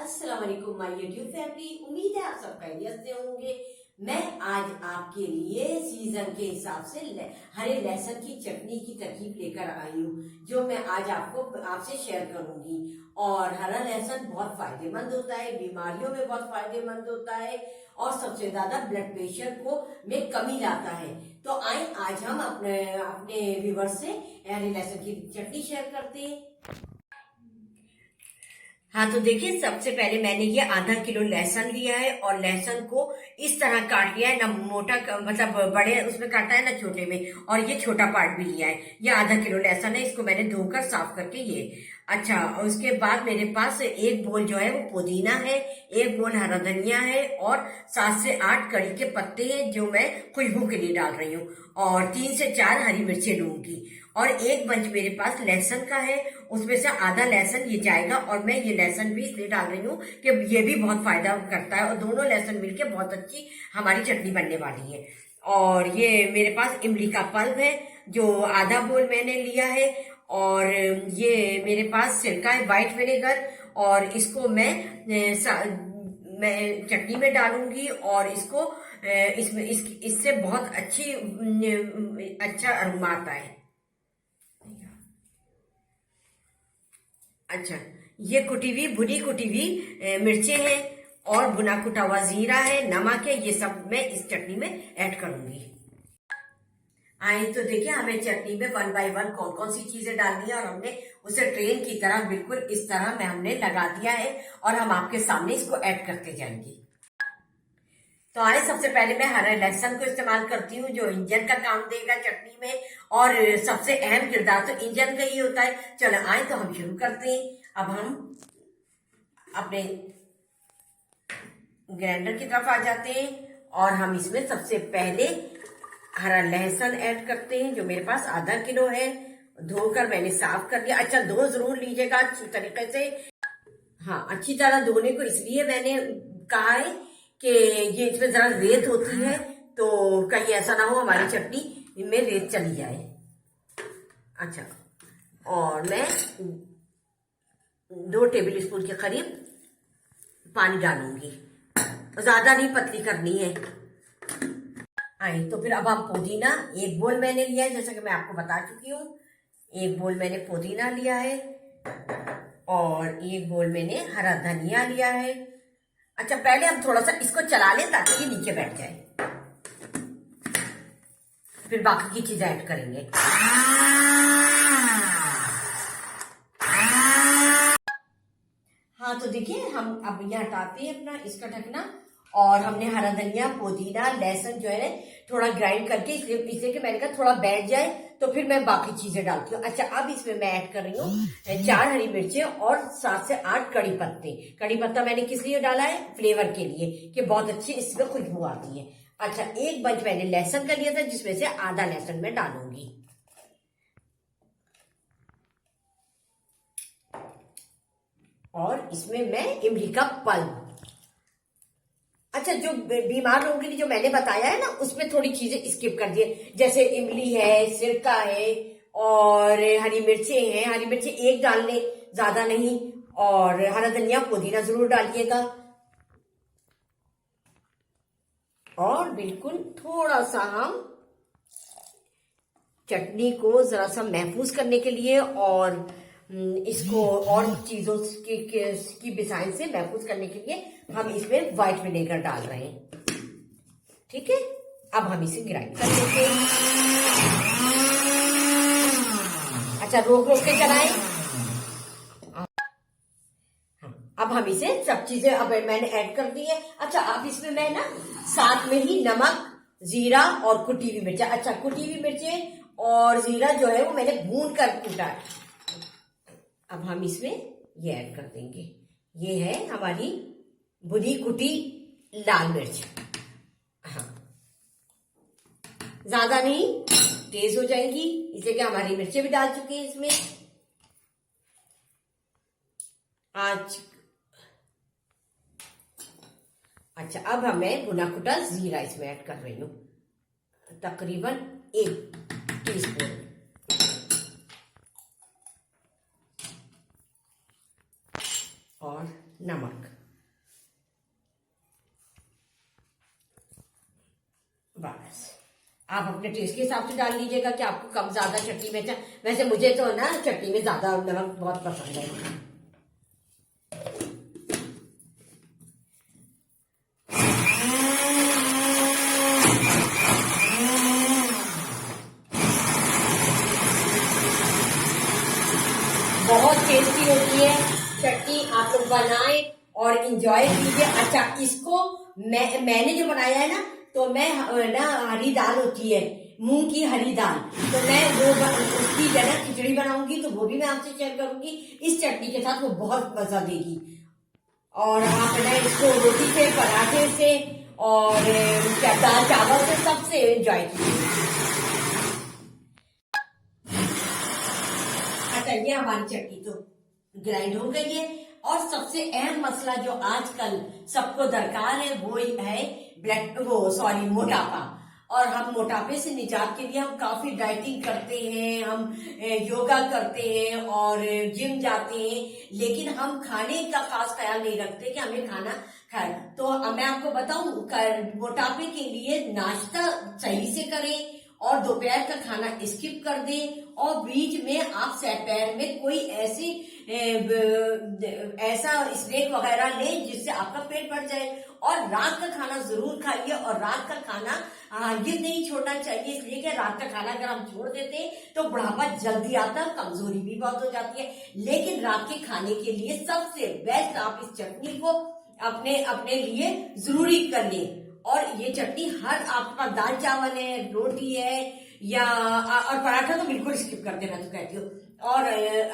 अस्सलाम वालेकुम my YouTube family. उम्मीद है आप सब खैरियत से होंगे। मैं आज आपके लिए सीजन के हिसाब से हरे लहसुन की चटनी की तरकीब लेकर आई हूँ, जो मैं आज आपसे शेयर करूंगी। और हरा लहसुन बहुत फायदेमंद होता है, बीमारियों में बहुत फायदेमंद होता है और सबसे ज्यादा ब्लड प्रेशर को में कमी लाता है। तो आए आज हम अपने अपने व्यूअर से हरे लहसुन की चटनी शेयर करते हैं। हाँ, तो देखिए, सबसे पहले मैंने ये आधा किलो लहसुन लिया है और लहसुन को इस तरह काट लिया है, ना मोटा मतलब बड़े उसमें काटा है ना छोटे में, और ये छोटा पार्ट भी लिया है। ये आधा किलो लहसुन है, इसको मैंने धोकर साफ करके ये अच्छा। उसके बाद मेरे पास एक बोल जो है वो पुदीना है, एक बोल हरा धनिया है और 7 से 8 कड़ी के पत्ते हैं जो मैं खुशबू के लिए डाल रही हूँ, और 3 से 4 हरी मिर्चें लूंगी, और एक बंच मेरे पास लहसुन का है, उसमें से आधा लहसुन ये जाएगा। और मैं ये लहसुन भी इसलिए डाल रही हूँ कि ये भी बहुत फायदा करता है और दोनों लहसुन मिलके बहुत अच्छी हमारी चटनी बनने वाली है। और ये मेरे पास इमली का पल्प है जो आधा बोल मैंने लिया है, और ये मेरे पास सिरका है व्हाइट विनेगर, और इसको मैं चटनी में डालूंगी और इसको इससे बहुत अच्छा अरोमा आता है। अच्छा, ये भुनी कुटी हुई मिर्चें हैं और भुना कुटा हुआ जीरा है, नमक है, ये सब मैं इस चटनी में ऐड करूंगी। आए तो देखिए, हमें चटनी में 1 बाय 1 कौन कौन सी चीजें डालनी है, और हमने उसे ट्रेन की तरह बिल्कुल इस तरह में हमने लगा दिया है, और हम आपके सामने इसको ऐड करते जाएंगे। तो आए, सबसे पहले मैं हरे लहसुन को इस्तेमाल करती हूँ जो इंजन का काम देगा चटनी में, और सबसे अहम किरदार तो इंजन का ही होता है। चलो आए तो हम शुरू करते हैं। अब हम अपने ग्राइंडर की तरफ आ जाते हैं, और हम इसमें सबसे पहले हरा लहसुन ऐड करते हैं जो मेरे पास आधा किलो है। धोकर मैंने साफ कर लिया। अच्छा, धो जरूर लीजिएगा अच्छी तरीके से। हाँ, अच्छी तरह धोने को इसलिए मैंने कहा है कि ये इसमें जरा रेत होती है, तो कहीं ऐसा ना हो हमारी चटनी में रेत चली जाए। अच्छा, और मैं 2 टेबल स्पून के करीब पानी डालूंगी, ज्यादा नहीं पतली करनी है। आई तो फिर अब हम पुदीना, 1 बोल मैंने लिया है जैसा कि मैं आपको बता चुकी हूँ। 1 बोल मैंने पुदीना लिया है और 1 बोल मैंने हरा धनिया लिया है। अच्छा, पहले हम थोड़ा सा इसको चला लें ताकि ये नीचे बैठ जाए, फिर बाकी की चीजें ऐड करेंगे। हाँ, तो देखिए, हम अब ये हटाते हैं अपना इसका ढकना, और हमने हरा धनिया, पुदीना, लहसुन जो है थोड़ा ग्राइंड करके इसलिए कि मैंने कहा थोड़ा बैठ जाए, तो फिर मैं बाकी चीजें डालती हूँ। अच्छा, अब इसमें मैं ऐड कर रही हूँ 4 हरी मिर्चें और 7 से 8 कड़ी पत्ते। कड़ी पत्ता मैंने किस लिए डाला है? फ्लेवर के लिए, कि बहुत अच्छी इसमें खुशबू आती है। अच्छा, एक बंच मैंने लहसुन का लिया था जिसमें से आधा लहसुन मैं डालूंगी, और इसमें मैं इमली का पल्प। अच्छा, जो बीमार लोगों के लिए जो मैंने बताया है ना, उसमें थोड़ी चीजें स्किप कर दिए, जैसे इमली है, सिरका है, और हरी मिर्चें हैं। हरी मिर्चें 1 डालने, ज्यादा नहीं, और हरा धनिया, पुदीना जरूर डालिएगा। और बिल्कुल थोड़ा सा हम चटनी को जरा सा महफूज करने के लिए और इसको और चीजों की बिसाइन से महफूज करने के लिए हम इसमें व्हाइट विनेगर डाल रहे हैं। ठीक है, अब हम इसे ग्राइंड कर लेते हैं। अच्छा, रोक रोक के चलाएं। अब हम इसे सब चीजें अब मैंने ऐड कर दी है। अच्छा, अब इसमें मैं ना साथ में ही नमक, जीरा और कुटी हुई मिर्चा। अच्छा, कुटी हुई मिर्चें और जीरा जो है वो मैंने भून कर कूटा है। अब हम इसमें ये ऐड कर देंगे। ये है हमारी भुनी कुटी लाल मिर्च। हाँ, ज्यादा नहीं, तेज हो जाएंगी, इसलिए कि हमारी मिर्चें भी डाल चुकी हैं इसमें। आज अच्छा, अब मैं भुना कुटा जीरा इसमें ऐड कर रही हूँ, तकरीबन 1 टीस्पून, और नमक। बस आप अपने टेस्ट के हिसाब से डाल लीजिएगा कि आपको कम ज्यादा चटनी में वैसे मुझे तो ना चटनी में ज्यादा नमक बहुत पसंद है। बहुत टेस्टी होती है चटनी, आप लोग बनाएं और इंजॉय कीजिए। अच्छा, इसको मैंने जो बनाया है ना, तो मैं ना हरी दाल होती है, मूंग की हरी दाल, तो मैं वो उसकी जगह खिचड़ी बनाऊंगी, तो वो भी मैं आपसे शेयर करूंगी इस चटनी के साथ, वो बहुत मजा देगी। और आप ना इसको रोटी से, पराठे से और दाल चावल से सबसे एंजॉय कीजिए। अच्छा, ये हमारी चटनी तो ग्राइंड हो गई है। और सबसे अहम मसला जो आजकल सबको दरकार है वो है मोटापा। और हम मोटापे से निजात के लिए हम काफी डाइटिंग करते हैं, हम योगा करते हैं और जिम जाते हैं, लेकिन हम खाने का खास ख्याल नहीं रखते कि हमें खाना खाए। तो मैं आपको बताऊं, मोटापे के लिए नाश्ता सही से करें और दोपहर का खाना स्किप कर दें, और बीच में आप दोपहर में कोई ऐसा स्नैक वगैरह लें जिससे आपका पेट भर जाए। और रात का खाना जरूर खाइए, और रात का खाना ये नहीं छोड़ना चाहिए, इसलिए कि रात का खाना अगर हम छोड़ देते हैं तो बुढ़ापा जल्दी आता है, कमजोरी भी बहुत हो जाती है। लेकिन रात के खाने के लिए सबसे बेस्ट आप इस चटनी को अपने अपने लिए जरूरी कर लें। और ये चटनी हर आपके पास दाल चावल है, रोटी है, या और पराठा तो बिल्कुल स्किप कर देना तो कहती हूँ, और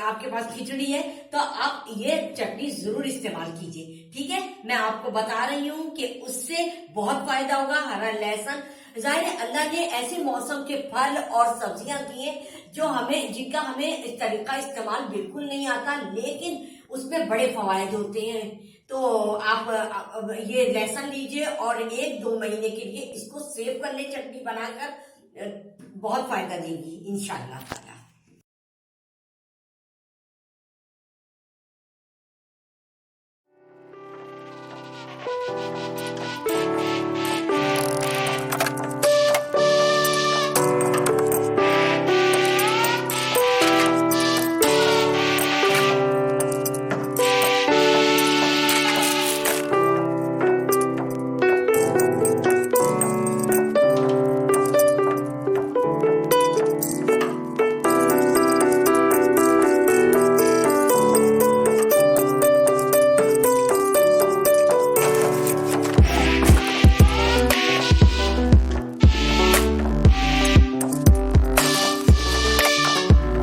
आपके पास खिचड़ी है, तो आप ये चटनी जरूर इस्तेमाल कीजिए। ठीक है, मैं आपको बता रही हूँ कि उससे बहुत फायदा होगा। हरा लहसुन, जाहिर है अल्लाह ने ऐसे मौसम के फल और सब्जियां दिए जो जिनका हमें इस तरीका इस्तेमाल बिल्कुल नहीं आता, लेकिन उसमें बड़े फवायद होते हैं। तो आप ये लहसुन लीजिए और 1-2 महीने के लिए इसको सेव कर ले चटनी बनाकर, बहुत फायदा देगी इंशाल्लाह ताला।